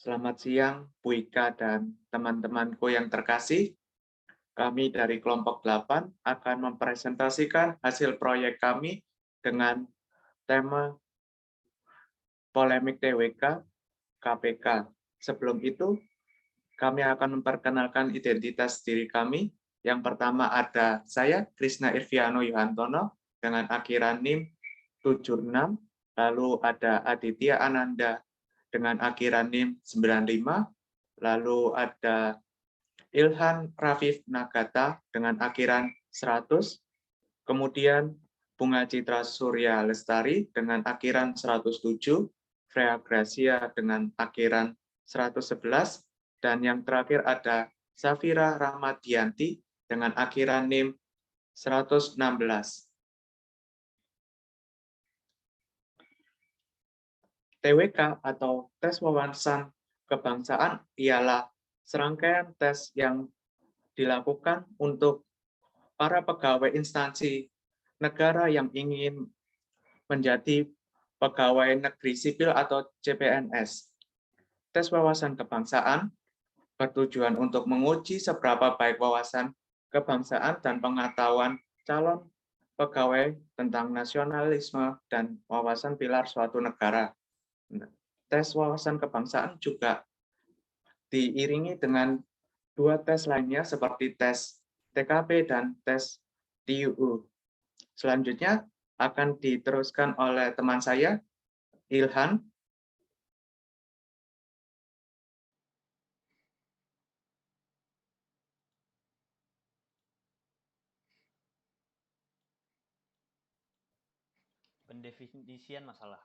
Selamat siang, Bu Ika dan teman-temanku yang terkasih. Kami dari kelompok 8 akan mempresentasikan hasil proyek kami dengan tema polemik TWK KPK. Sebelum itu, kami akan memperkenalkan identitas diri kami. Yang pertama ada saya, Krisna Irviano Yuhantono, dengan akhiran NIM 76. Lalu ada Aditya Ananda dengan akhiran NIM 95. Lalu ada Ilhan Rafif Nagata dengan akhiran 100. Kemudian Bunga Citra Surya Lestari dengan akhiran 107. Freya Gracia dengan akhiran 111. Dan yang terakhir ada Safira Rahmadianti dengan akhiran NIM 116. TWK atau tes wawasan kebangsaan ialah serangkaian tes yang dilakukan untuk para pegawai instansi negara yang ingin menjadi pegawai negeri sipil atau CPNS. Tes wawasan kebangsaan bertujuan untuk menguji seberapa baik wawasan kebangsaan dan pengetahuan calon pegawai tentang nasionalisme dan wawasan pilar suatu negara. Tes wawasan kebangsaan juga diiringi dengan 2 tes lainnya seperti tes TKP dan tes TUU. Selanjutnya akan diteruskan oleh teman saya, Ilhan. Pendefinisian masalah.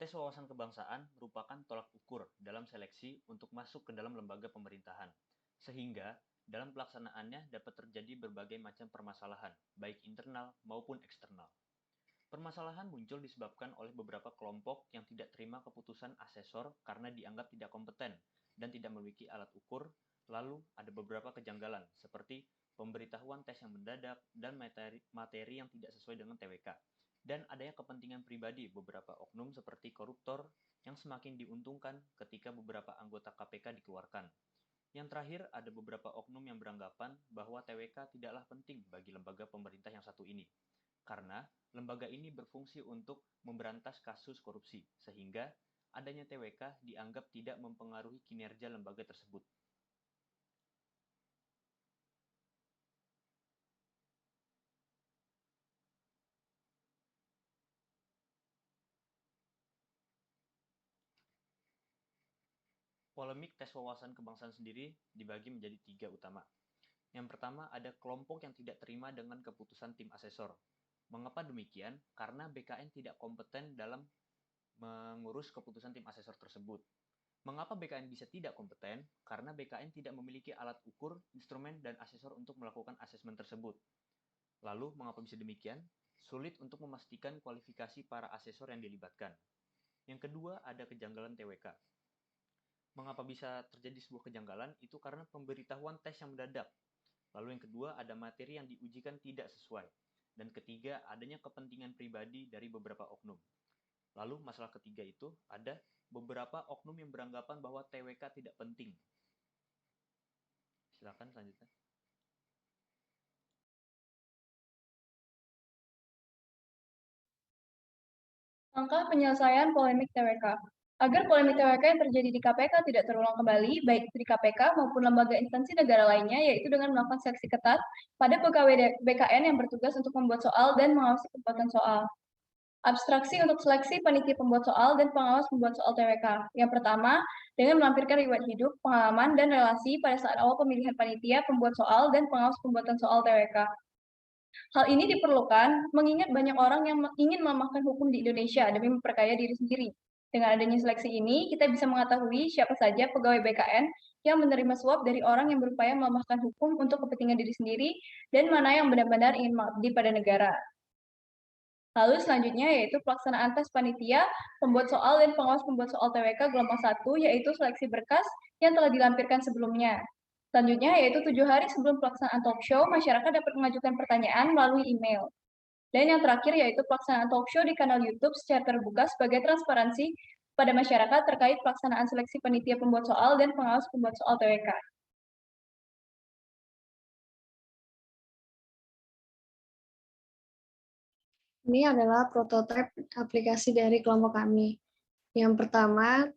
Tes wawasan kebangsaan merupakan tolak ukur dalam seleksi untuk masuk ke dalam lembaga pemerintahan, sehingga dalam pelaksanaannya dapat terjadi berbagai macam permasalahan, baik internal maupun eksternal. Permasalahan muncul disebabkan oleh beberapa kelompok yang tidak terima keputusan asesor karena dianggap tidak kompeten dan tidak memiliki alat ukur. Lalu ada beberapa kejanggalan seperti pemberitahuan tes yang mendadak dan materi yang tidak sesuai dengan TWK. Dan adanya kepentingan pribadi beberapa oknum seperti koruptor yang semakin diuntungkan ketika beberapa anggota KPK dikeluarkan. Yang terakhir, ada beberapa oknum yang beranggapan bahwa TWK tidaklah penting bagi lembaga pemerintah yang satu ini, karena lembaga ini berfungsi untuk memberantas kasus korupsi, sehingga adanya TWK dianggap tidak mempengaruhi kinerja lembaga tersebut. Polemik tes wawasan kebangsaan sendiri dibagi menjadi 3 utama. Yang pertama, ada kelompok yang tidak terima dengan keputusan tim asesor. Mengapa demikian? Karena BKN tidak kompeten dalam mengurus keputusan tim asesor tersebut. Mengapa BKN bisa tidak kompeten? Karena BKN tidak memiliki alat ukur, instrumen, dan asesor untuk melakukan asesmen tersebut. Lalu, mengapa bisa demikian? Sulit untuk memastikan kualifikasi para asesor yang dilibatkan. Yang kedua, ada kejanggalan TWK. Mengapa bisa terjadi sebuah kejanggalan? Itu karena pemberitahuan tes yang mendadak. Lalu yang kedua, ada materi yang diujikan tidak sesuai. Dan ketiga, adanya kepentingan pribadi dari beberapa oknum. Lalu masalah ketiga itu, ada beberapa oknum yang beranggapan bahwa TWK tidak penting. Silakan selanjutnya. Langkah penyelesaian polemik TWK. Agar polemik TWK yang terjadi di KPK tidak terulang kembali, baik di KPK maupun lembaga instansi negara lainnya, yaitu dengan melakukan seleksi ketat pada pegawai BKN yang bertugas untuk membuat soal dan mengawasi pembuatan soal. Abstraksi untuk seleksi panitia pembuat soal dan pengawas pembuat soal TWK. Yang pertama, dengan melampirkan riwayat hidup, pengalaman, dan relasi pada saat awal pemilihan panitia pembuat soal dan pengawas pembuatan soal TWK. Hal ini diperlukan mengingat banyak orang yang ingin melemahkan hukum di Indonesia demi memperkaya diri sendiri. Dengan adanya seleksi ini, kita bisa mengetahui siapa saja pegawai BKN yang menerima suap dari orang yang berupaya melemahkan hukum untuk kepentingan diri sendiri dan mana yang benar-benar ingin mengabdi pada negara. Lalu selanjutnya yaitu pelaksanaan tes panitia, pembuat soal dan pengawas pembuat soal TWK gelombang 1, yaitu seleksi berkas yang telah dilampirkan sebelumnya. Selanjutnya yaitu 7 hari sebelum pelaksanaan talk show, masyarakat dapat mengajukan pertanyaan melalui email. Dan yang terakhir yaitu pelaksanaan talk show di kanal YouTube secara terbuka sebagai transparansi pada masyarakat terkait pelaksanaan seleksi panitia pembuat soal dan pengawas pembuat soal TWK. Ini adalah prototipe aplikasi dari kelompok kami. Yang pertama,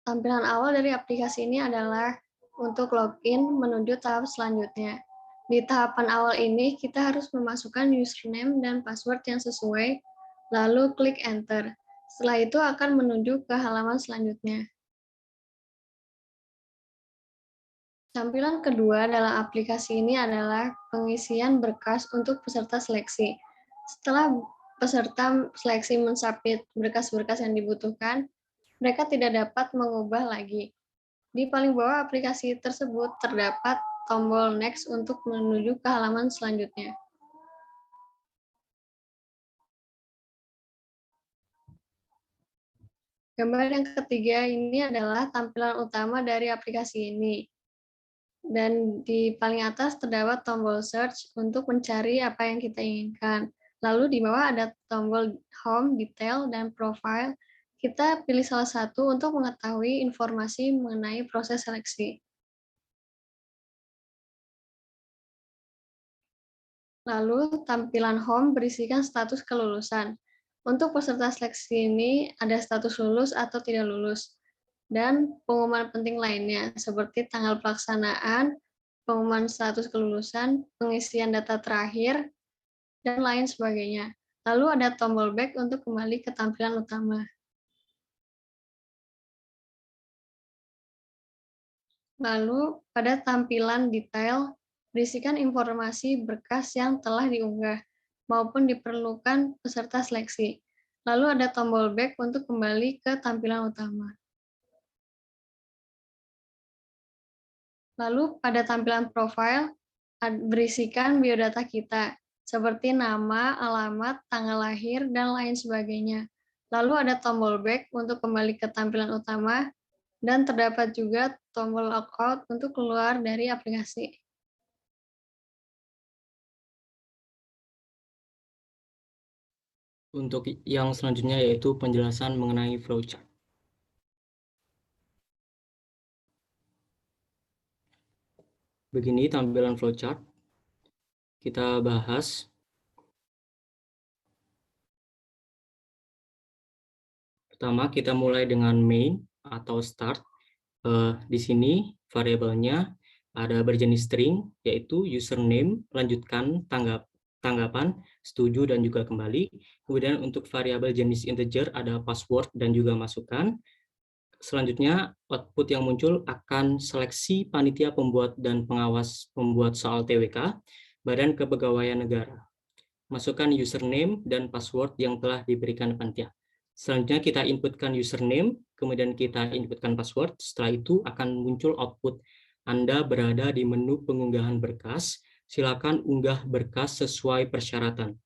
tampilan awal dari aplikasi ini adalah untuk login menuju tahap selanjutnya. Di tahapan awal ini, kita harus memasukkan username dan password yang sesuai, lalu klik enter. Setelah itu akan menuju ke halaman selanjutnya. Tampilan kedua dalam aplikasi ini adalah pengisian berkas untuk peserta seleksi. Setelah peserta seleksi mensubmit berkas-berkas yang dibutuhkan, mereka tidak dapat mengubah lagi. Di paling bawah aplikasi tersebut terdapat tombol next untuk menuju ke halaman selanjutnya. Gambar yang ketiga ini adalah tampilan utama dari aplikasi ini. Dan di paling atas terdapat tombol search untuk mencari apa yang kita inginkan. Lalu di bawah ada tombol home, detail, dan profile. Kita pilih salah satu untuk mengetahui informasi mengenai proses seleksi. Lalu tampilan home berisikan status kelulusan. Untuk peserta seleksi ini ada status lulus atau tidak lulus, dan pengumuman penting lainnya seperti tanggal pelaksanaan, pengumuman status kelulusan, pengisian data terakhir, dan lain sebagainya. Lalu ada tombol back untuk kembali ke tampilan utama. Lalu pada tampilan detail berisikan informasi berkas yang telah diunggah maupun diperlukan peserta seleksi. Lalu ada tombol back untuk kembali ke tampilan utama. Lalu pada tampilan profile berisikan biodata kita, seperti nama, alamat, tanggal lahir, dan lain sebagainya. Lalu ada tombol back untuk kembali ke tampilan utama, dan terdapat juga tombol logout untuk keluar dari aplikasi. Untuk yang selanjutnya yaitu penjelasan mengenai flowchart. Begini tampilan flowchart. Kita bahas. Pertama, kita mulai dengan main atau start. Di sini variabelnya ada berjenis string, yaitu username, lanjutkan, tanggapan, setuju, dan juga kembali. Kemudian untuk variabel jenis integer ada password dan juga masukan. Selanjutnya, output yang muncul akan seleksi panitia pembuat dan pengawas pembuat soal TWK, Badan Kepegawaian Negara. Masukkan username dan password yang telah diberikan panitia. Selanjutnya kita inputkan username, kemudian kita inputkan password. Setelah itu akan muncul output. Anda berada di menu pengunggahan berkas. Silakan unggah berkas sesuai persyaratan.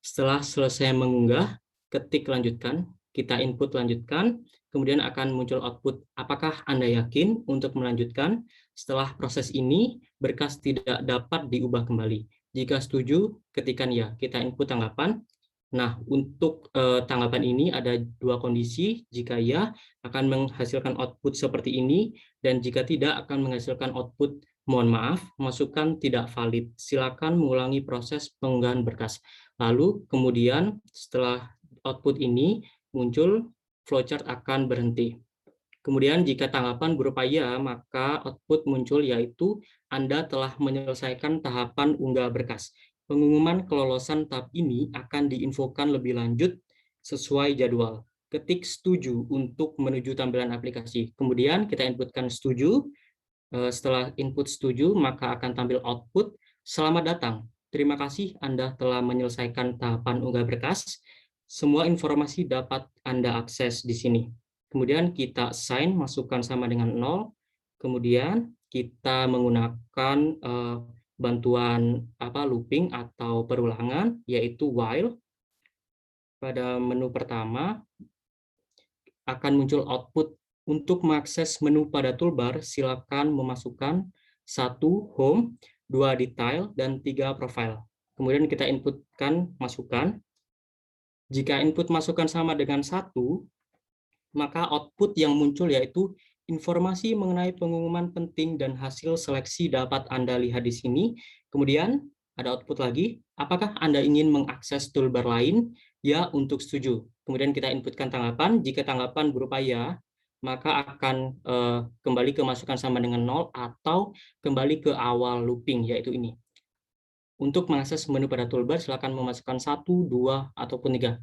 Setelah selesai mengunggah, ketik lanjutkan. Kita input lanjutkan. Kemudian akan muncul output. Apakah Anda yakin untuk melanjutkan? Setelah proses ini, berkas tidak dapat diubah kembali. Jika setuju, ketikkan ya. Kita input tanggapan. Nah, untuk tanggapan ini ada dua kondisi. Jika ya, akan menghasilkan output seperti ini, dan jika tidak, akan menghasilkan output mohon maaf, masukan tidak valid. Silakan mengulangi proses pengunggahan berkas. Lalu, kemudian setelah output ini muncul, flowchart akan berhenti. Kemudian, jika tanggapan berupa ya, maka output muncul yaitu Anda telah menyelesaikan tahapan unggah berkas. Pengumuman kelolosan tahap ini akan diinfokan lebih lanjut sesuai jadwal. Ketik setuju untuk menuju tampilan aplikasi. Kemudian kita inputkan setuju. Setelah input setuju, maka akan tampil output. Selamat datang. Terima kasih Anda telah menyelesaikan tahapan unggah berkas. Semua informasi dapat Anda akses di sini. Kemudian kita assign, masukkan sama dengan 0. Kemudian kita menggunakan bantuan looping atau perulangan, yaitu while. Pada menu pertama akan muncul output. Untuk mengakses menu pada toolbar, silakan memasukkan 1 home, 2 detail, dan 3 profile. Kemudian kita inputkan masukan. Jika input masukan sama dengan 1, maka output yang muncul yaitu informasi mengenai pengumuman penting dan hasil seleksi dapat Anda lihat di sini. Kemudian ada output lagi, apakah Anda ingin mengakses toolbar lain? Ya, untuk setuju. Kemudian kita inputkan tanggapan, jika tanggapan berupa ya, maka akan kembali ke masukan sama dengan 0 atau kembali ke awal looping, yaitu ini. Untuk mengakses menu pada toolbar, silakan memasukkan 1, 2, ataupun 3.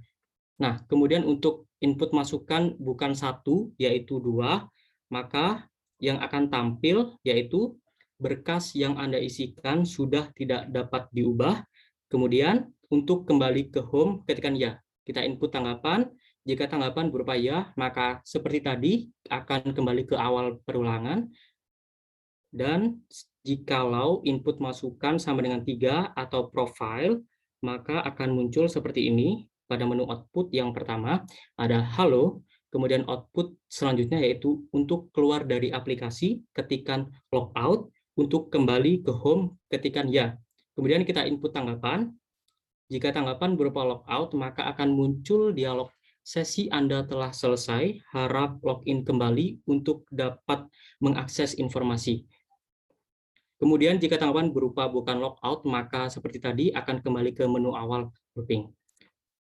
Nah, kemudian untuk input masukan bukan 1, yaitu 2, maka yang akan tampil yaitu berkas yang Anda isikan sudah tidak dapat diubah. Kemudian untuk kembali ke home, ketikkan ya. Kita input tanggapan, jika tanggapan berupa ya, maka seperti tadi akan kembali ke awal perulangan. Dan jikalau input masukan sama dengan 3 atau profile, maka akan muncul seperti ini. Pada menu output yang pertama ada halo, kemudian output selanjutnya yaitu untuk keluar dari aplikasi, ketikkan logout, untuk kembali ke home, ketikkan ya. Kemudian kita input tanggapan. Jika tanggapan berupa logout, maka akan muncul dialog sesi Anda telah selesai, harap login kembali untuk dapat mengakses informasi. Kemudian jika tanggapan berupa bukan logout, maka seperti tadi akan kembali ke menu awal looping.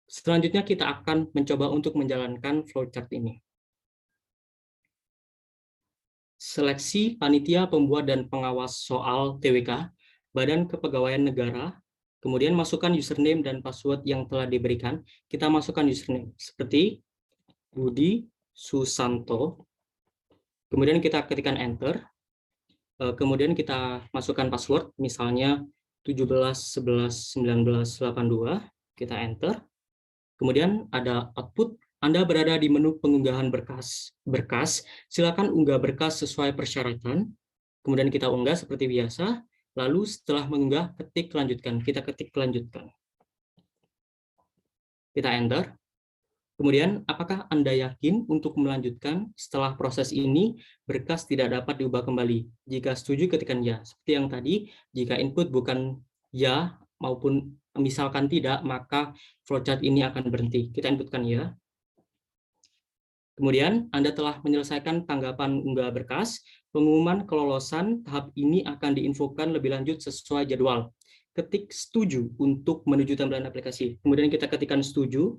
Selanjutnya kita akan mencoba untuk menjalankan flowchart ini. Seleksi panitia pembuat dan pengawas soal TWK, Badan Kepegawaian Negara, kemudian masukkan username dan password yang telah diberikan. Kita masukkan username seperti Budi Susanto, kemudian kita ketikkan enter. Kemudian kita masukkan password, misalnya 17111982, kita enter. Kemudian ada output, Anda berada di menu pengunggahan berkas. Silakan unggah berkas sesuai persyaratan. Kemudian kita unggah seperti biasa. Lalu setelah mengunggah, ketik lanjutkan. Kita ketik lanjutkan. Kita enter. Kemudian, apakah Anda yakin untuk melanjutkan setelah proses ini berkas tidak dapat diubah kembali? Jika setuju, ketikkan ya. Seperti yang tadi, jika input bukan ya maupun misalkan tidak, maka flowchart ini akan berhenti. Kita inputkan ya. Kemudian, Anda telah menyelesaikan tanggapan unggah berkas. Pengumuman kelolosan tahap ini akan diinfokan lebih lanjut sesuai jadwal. Ketik setuju untuk menuju tampilan aplikasi. Kemudian kita ketikkan setuju.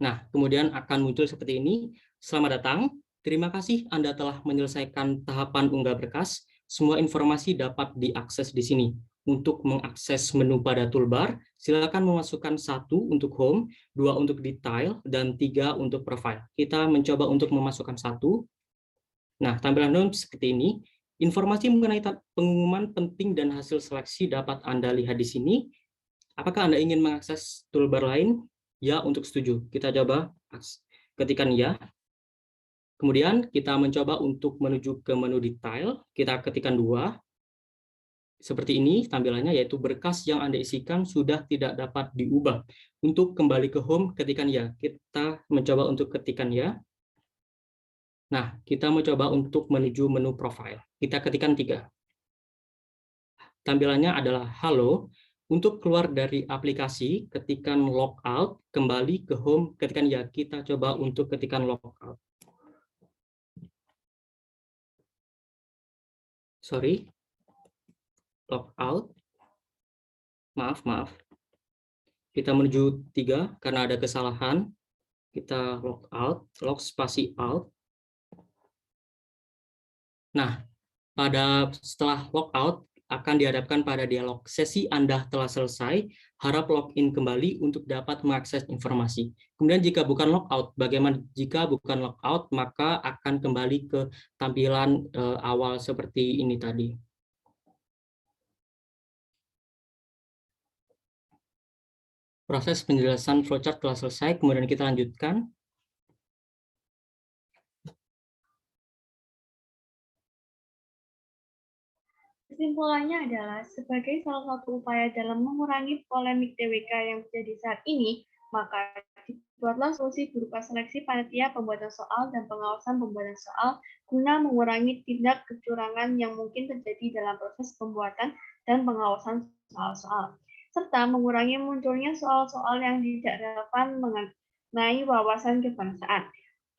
Nah, kemudian akan muncul seperti ini. Selamat datang. Terima kasih Anda telah menyelesaikan tahapan unggah berkas. Semua informasi dapat diakses di sini. Untuk mengakses menu pada toolbar, silakan memasukkan 1 untuk home, 2 untuk detail, dan 3 untuk profile. Kita mencoba untuk memasukkan 1. Nah, tampilan home seperti ini. Informasi mengenai pengumuman penting dan hasil seleksi dapat Anda lihat di sini. Apakah Anda ingin mengakses toolbar lain? Ya, untuk setuju. Kita coba ketikkan ya. Kemudian kita mencoba untuk menuju ke menu detail. Kita ketikkan 2. Seperti ini tampilannya, yaitu berkas yang Anda isikan sudah tidak dapat diubah. Untuk kembali ke home, ketikkan ya. Kita mencoba untuk ketikkan ya. Nah, kita mencoba untuk menuju menu profile. Kita ketikkan 3. Tampilannya adalah halo. Untuk keluar dari aplikasi, ketikkan logout, kembali ke home, ketikkan ya. Kita coba untuk ketikkan logout. Sorry. Logout. Maaf. Kita menuju 3 karena ada kesalahan. Kita logout, log spasi out. Nah, setelah logout, akan dihadapkan pada dialog sesi Anda telah selesai, harap login kembali untuk dapat mengakses informasi. Kemudian jika bukan logout, bagaimana jika bukan logout, maka akan kembali ke tampilan awal seperti ini tadi. Proses penjelasan flowchart telah selesai, kemudian kita lanjutkan. Kesimpulannya adalah, sebagai salah satu upaya dalam mengurangi polemik TWK yang terjadi saat ini, maka dibuatlah solusi berupa seleksi panitia pembuatan soal dan pengawasan pembuatan soal guna mengurangi tindak kecurangan yang mungkin terjadi dalam proses pembuatan dan pengawasan soal-soal, serta mengurangi munculnya soal-soal yang tidak relevan mengenai wawasan kebangsaan,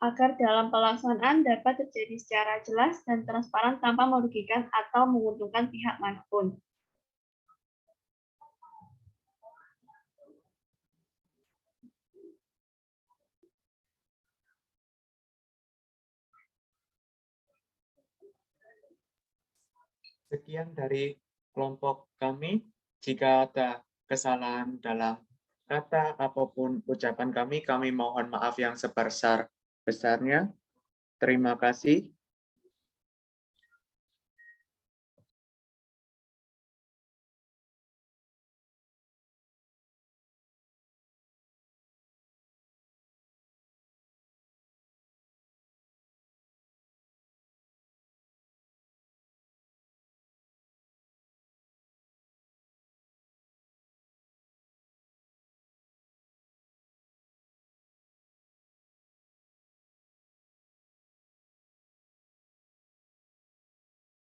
agar dalam pelaksanaan dapat terjadi secara jelas dan transparan tanpa merugikan atau menguntungkan pihak manapun. Sekian dari kelompok kami. Jika ada kesalahan dalam kata apapun ucapan kami mohon maaf yang sebesar-besarnya. Terima kasih.